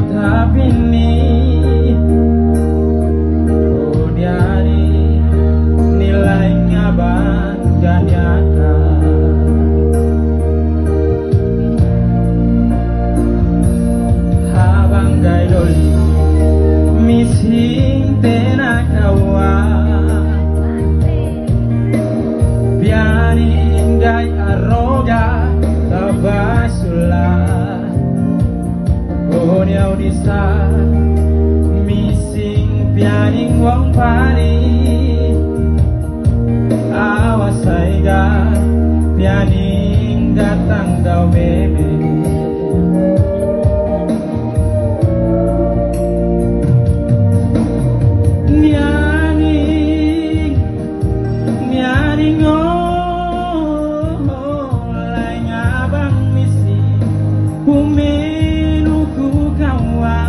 tapini oh diari nilainya bangga nyata habanggai doli mising tena kawa biari ngai aroga tabasula oh niau disa mising pianing wong pari awasaiga pianing datang dau bebe nianing oh lai ngabang misi umenu ku kawa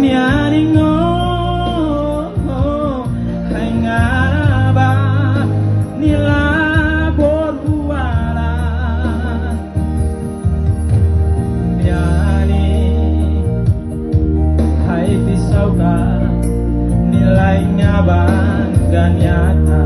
nianing oh hai ngaba nila boruala nianing hai pisauka nilai ngabang ganyata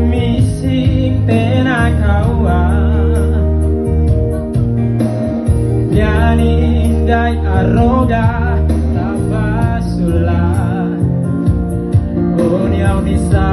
mising tena kawa pianing gai aroga tabasula oh niau disa